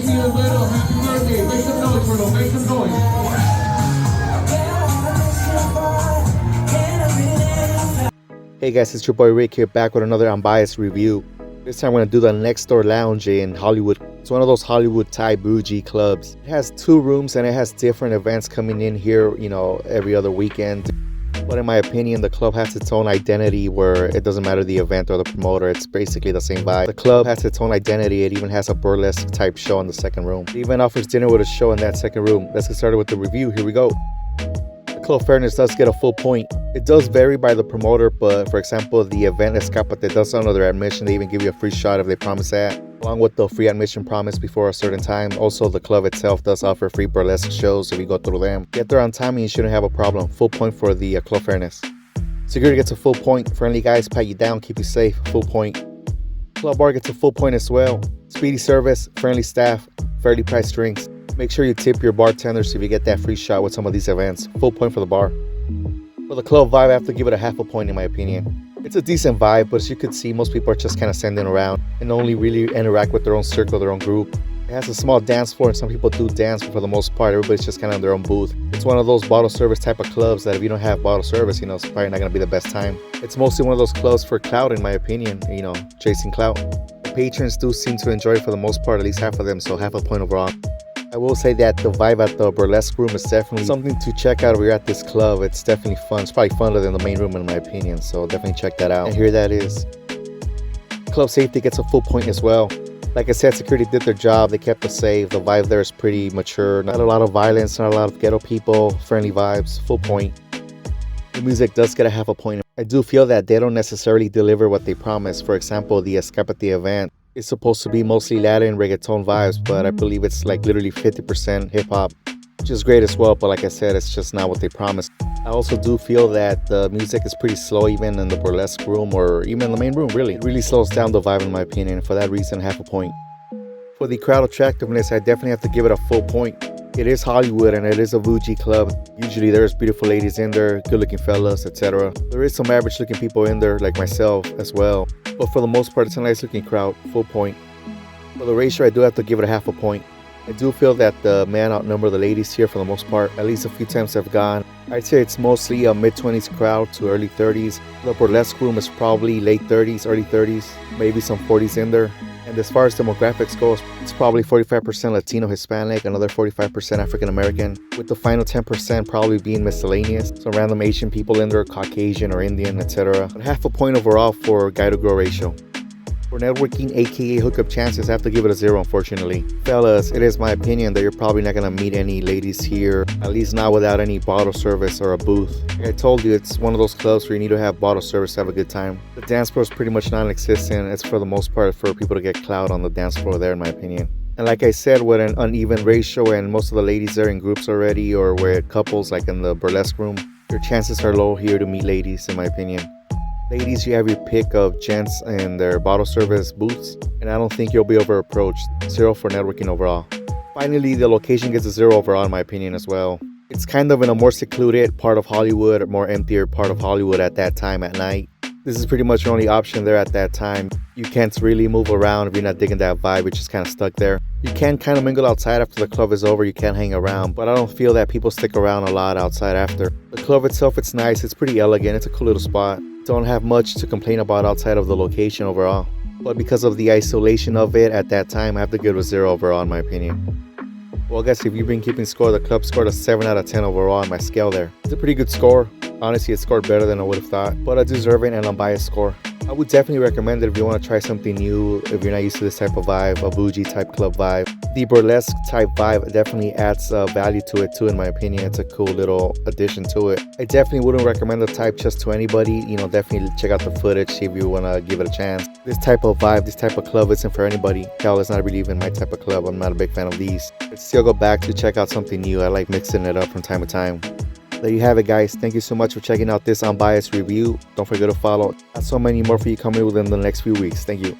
in the middle. Happy birthday. Make some noise, Bruno. Make some noise. Hey guys, it's your boy Rick here, back with another unbiased review. This time I'm going to do the Next Door Lounge in Hollywood. It's one of those Hollywood Thai bougie clubs. It has 2 rooms and it has different events coming in here, you know, every other weekend. But in my opinion, the club has its own identity where it doesn't matter the event or the promoter, it's basically the same vibe. The club has its own identity. It even has a burlesque type show in the second room. It even offers dinner with a show in that second room. Let's get started with the review. Here we go. Club fairness does get a full point. It does vary by the promoter, but for example, the event Escapate does under their admission, they even give you a free shot if they promise that, along with the free admission promise before a certain time. Also, the club itself does offer free burlesque shows if you go through them. Get there on time and you shouldn't have a problem. Full point for the club fairness. Security gets a full point. Friendly guys pat you down, keep you safe. Full point. Club bar gets a full point as well. Speedy service, friendly staff, fairly priced drinks. Make sure you tip your bartenders if you get that free shot with some of these events. Full point for the bar. For the club vibe, I have to give it a half a point in my opinion. It's a decent vibe, but as you can see, most people are just kind of standing around and only really interact with their own circle, their own group. It has a small dance floor and some people do dance, but for the most part, everybody's just kind of in their own booth. It's one of those bottle service type of clubs that if you don't have bottle service, you know, it's probably not going to be the best time. It's mostly one of those clubs for clout in my opinion, you know, chasing clout. The patrons do seem to enjoy it for the most part, at least half of them, so half a point overall. I will say that the vibe at the burlesque room is definitely something to check out if you're at this club. It's definitely fun. It's probably funner than the main room in my opinion, so definitely check that out. And here that is. Club safety gets a full point as well. Like I said, security did their job. They kept us safe. The vibe there is pretty mature. Not a lot of violence, not a lot of ghetto people, friendly vibes, full point. The music does get a half a point. I do feel that they don't necessarily deliver what they promise. For example, the Escapate event. It's supposed to be mostly Latin reggaeton vibes, but I believe it's like literally 50% hip-hop, which is great as well, but like I said, it's just not what they promised. I also do feel that the music is pretty slow even in the burlesque room or even in the main room, really. It really slows down the vibe in my opinion. For that reason, half a point. For the crowd attractiveness, I definitely have to give it a full point. It is Hollywood and it is a bougie club. Usually there's beautiful ladies in there, good looking fellas, etc. There is some average looking people in there like myself as well. But for the most part, it's a nice looking crowd, full point. For the ratio, I do have to give it a half a point. I do feel that the men outnumber the ladies here for the most part. At least a few times I've gone. I'd say it's mostly a mid-20s crowd to early 30s. The burlesque room is probably late 30s, early 30s, maybe some 40s in there. And as far as demographics goes, it's probably 45% Latino, Hispanic, another 45% African American, with the final 10% probably being miscellaneous. So random Asian people in there, Caucasian or Indian, etc. But half a point overall for guy to girl ratio. For networking, aka hookup chances, I have to give it a 0 unfortunately. Fellas, it is my opinion that you're probably not gonna meet any ladies here, at least not without any bottle service or a booth. Like I told you, it's one of those clubs where you need to have bottle service to have a good time. The dance floor is pretty much non-existent. It's for the most part for people to get clout on the dance floor there in my opinion. And like I said, with an uneven ratio and most of the ladies there in groups already or with couples like in the burlesque room, your chances are low here to meet ladies in my opinion. Ladies, you have your pick of gents and their bottle service booths, and I don't think you'll be over approached. 0 for networking overall. Finally, the location gets a 0 overall in my opinion as well. It's kind of in a more secluded part of Hollywood, or more emptier part of Hollywood at that time at night. This is pretty much your only option there at that time. You can't really move around if you're not digging that vibe, you're just kind of stuck there. You can kind of mingle outside after the club is over, you can hang around, but I don't feel that people stick around a lot outside after. The club itself, it's nice, it's pretty elegant, it's a cool little spot. Don't have much to complain about outside of the location overall. But because of the isolation of it at that time, I have to give it a 0 overall in my opinion. Well guys, if you've been keeping score, the club scored a 7 out of 10 overall on my scale there. It's a pretty good score. Honestly, it scored better than I would have thought, but a deserving and unbiased score. I would definitely recommend it if you want to try something new, if you're not used to this type of vibe, a bougie type club vibe. The burlesque type vibe definitely adds value to it too, in my opinion. It's a cool little addition to it. I definitely wouldn't recommend the type just to anybody. You know, definitely check out the footage, see if you want to give it a chance. This type of vibe, this type of club isn't for anybody. Hell, it's not really even my type of club. I'm not a big fan of these. But still go back to check out something new. I like mixing it up from time to time. There you have it, guys. Thank you so much for checking out this unbiased review. Don't forget to follow. Got so many more for you coming within the next few weeks. Thank you.